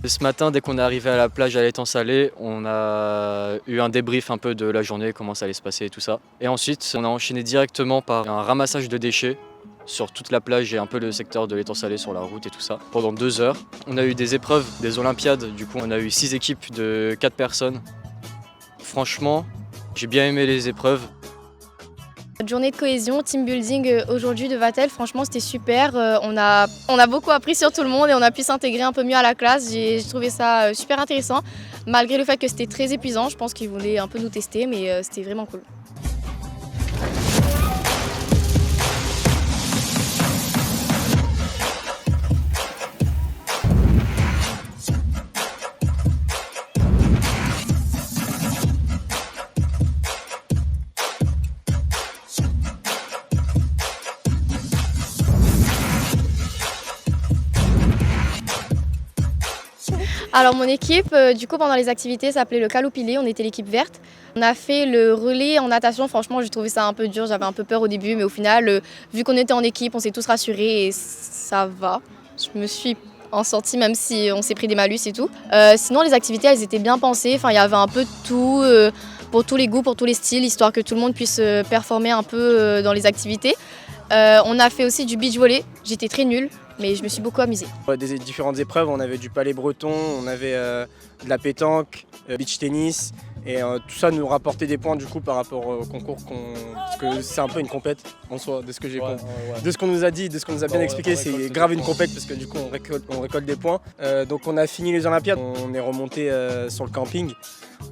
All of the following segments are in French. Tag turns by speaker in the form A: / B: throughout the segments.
A: Ce matin, dès qu'on est arrivé à la plage à l'étang salé, on a eu un débrief un peu de la journée, comment ça allait se passer et tout ça. Et ensuite, on a enchaîné directement par un ramassage de déchets sur toute la plage et un peu le secteur de l'étang salé sur la route et tout ça, pendant 2 heures. On a eu des épreuves, des Olympiades, du coup on a eu 6 équipes de 4 personnes. Franchement, j'ai bien aimé les épreuves.
B: Notre journée de cohésion, team building aujourd'hui de Vatel, franchement c'était super. On a beaucoup appris sur tout le monde et on a pu s'intégrer un peu mieux à la classe. J'ai trouvé ça super intéressant, malgré le fait que c'était très épuisant. Je pense qu'ils voulaient un peu nous tester, mais c'était vraiment cool. Alors mon équipe, du coup pendant les activités s'appelait le Caloupilé, on était l'équipe verte. On a fait le relais en natation, franchement j'ai trouvé ça un peu dur, j'avais un peu peur au début, mais au final, vu qu'on était en équipe, on s'est tous rassurés et ça va. Je me suis en sortie même si on s'est pris des malus et tout. Sinon les activités elles étaient bien pensées, enfin, il y avait un peu de tout, pour tous les goûts, pour tous les styles, histoire que tout le monde puisse performer un peu dans les activités. On a fait aussi du beach volley, j'étais très nulle. Mais je me suis beaucoup amusée.
C: Des différentes épreuves, on avait du palais breton, on avait de la pétanque, beach tennis, et tout ça nous rapportait des points du coup par rapport au concours parce que c'est un peu une compète en soi, de ce que j'ai compris. De ce qu'on nous a dit, de ce qu'on nous a bien expliqué, c'est grave une compète parce que du coup on récolte des points. Donc on a fini les Olympiades, on est remonté sur le camping,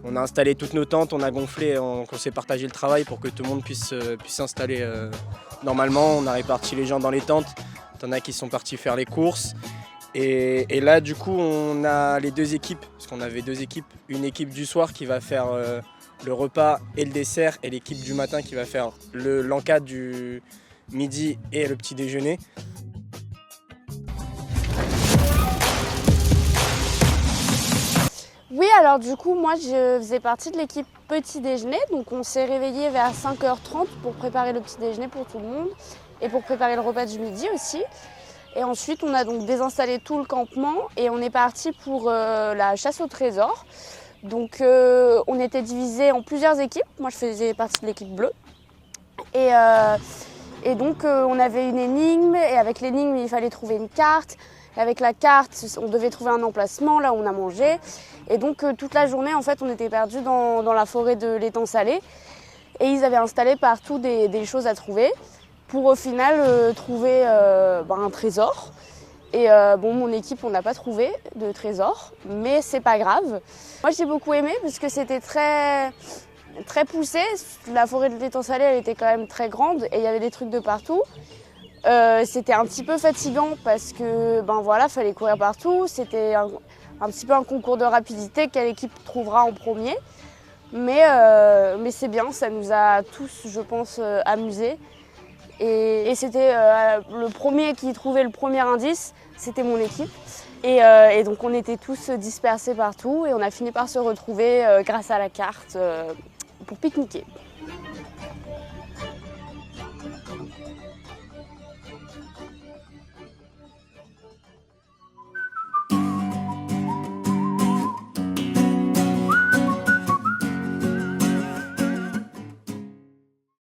C: on a installé toutes nos tentes, on a gonflé, on s'est partagé le travail pour que tout le monde puisse s'installer normalement. On a réparti les gens dans les tentes. Il y en a qui sont partis faire les courses. Et là, du coup, on a les 2 équipes, parce qu'on avait 2 équipes. Une équipe du soir qui va faire le repas et le dessert, et l'équipe du matin qui va faire l'encadre du midi et le petit déjeuner.
D: Oui, alors du coup, moi je faisais partie de l'équipe petit déjeuner. Donc on s'est réveillé vers 5h30 pour préparer le petit déjeuner pour tout le monde et pour préparer le repas du midi aussi. Et ensuite, on a donc désinstallé tout le campement et on est parti pour la chasse au trésor. Donc on était divisés en plusieurs équipes. Moi je faisais partie de l'équipe bleue. Et donc on avait une énigme et avec l'énigme il fallait trouver une carte. Et avec la carte, on devait trouver un emplacement là où on a mangé. Et donc toute la journée, en fait, on était perdus dans la forêt de l'étang salé. Et ils avaient installé partout des choses à trouver pour au final trouver un trésor. Et bon, mon équipe, on n'a pas trouvé de trésor, mais c'est pas grave. Moi, j'ai beaucoup aimé parce que c'était très poussé. La forêt de l'étang salé, elle était quand même très grande et il y avait des trucs de partout. C'était un petit peu fatigant parce que fallait courir partout. C'était un petit peu un concours de rapidité, quelle équipe trouvera en premier. Mais c'est bien, ça nous a tous, je pense, amusés. Et c'était le premier qui trouvait le premier indice, c'était mon équipe. Et donc on était tous dispersés partout et on a fini par se retrouver grâce à la carte pour pique-niquer.